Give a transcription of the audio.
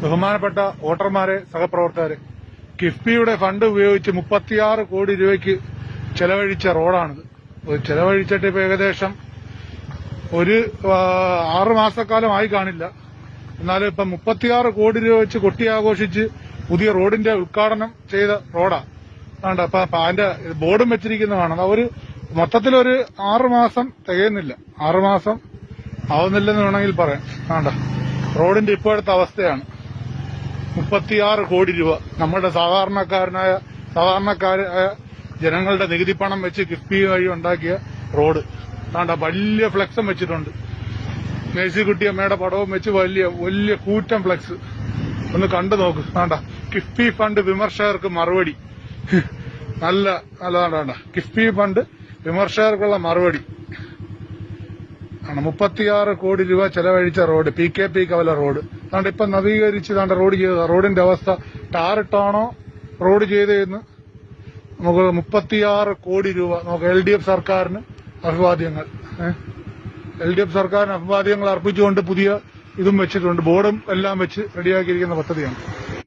ബഹുമാനപ്പെട്ട വോട്ടർമാരെ, സഹപ്രവർത്തകരെ, കിഫ്ബിയുടെ ഫണ്ട് ഉപയോഗിച്ച് 36 കോടി രൂപയ്ക്ക് ചെലവഴിച്ച റോഡാണിത്. ചെലവഴിച്ചിട്ട് ഇപ്പൊ ഏകദേശം ഒരു 6 മാസക്കാലമായി കാണില്ല. എന്നാലും ഇപ്പൊ 36 കോടി രൂപ വെച്ച് കൊട്ടിയാഘോഷിച്ച് പുതിയ റോഡിന്റെ ഉദ്ഘാടനം ചെയ്ത റോഡാ. അപ്പൊ അതിന്റെ ബോർഡും വെച്ചിരിക്കുന്നതാണ്. ഒരു മൊത്തത്തിലൊരു 6 മാസം തികയുന്നില്ല, 6 മാസം ആവുന്നില്ലെന്ന് വേണമെങ്കിൽ പറയാം. റോഡിന്റെ ഇപ്പോഴത്തെ അവസ്ഥയാണ്. 36 കോടി രൂപ നമ്മുടെ സാധാരണക്കാരായ ജനങ്ങളുടെ നികുതി പണം വെച്ച് കിഫ്ബി വഴി ഉണ്ടാക്കിയ റോഡ്. വലിയ ഫ്ലെക്സും വെച്ചിട്ടുണ്ട്. മേഴ്സിക്കുട്ടിയമ്മയുടെ പടവും വെച്ച് വലിയ കൂറ്റൻ ഫ്ലെക്സ്. ഒന്ന് കണ്ടു നോക്ക്. കിഫ്ബി ഫണ്ട് വിമർശകർക്ക് മറുപടി. നല്ലതാണ്. കിഫ്ബി ഫണ്ട് വിമർശകർക്കുള്ള മറുപടി. 36 കോടി രൂപ ചെലവഴിച്ച റോഡ്, PKP കവല റോഡ്. ഇപ്പൊ നവീകരിച്ച് റോഡ് ചെയ്ത റോഡിന്റെ അവസ്ഥ ടാറിട്ടാണോ റോഡ് ചെയ്തതെന്ന് നമുക്ക് 36 കോടി രൂപ. നമുക്ക് LDF സർക്കാരിന് അഭിവാദ്യങ്ങൾ. LDF സർക്കാരിന് അഭിവാദ്യങ്ങൾ അർപ്പിച്ചുകൊണ്ട് പുതിയ ഇതും വെച്ചിട്ടുണ്ട്, ബോർഡും എല്ലാം വെച്ച് റെഡിയാക്കിയിരിക്കുന്ന പദ്ധതിയാണ്.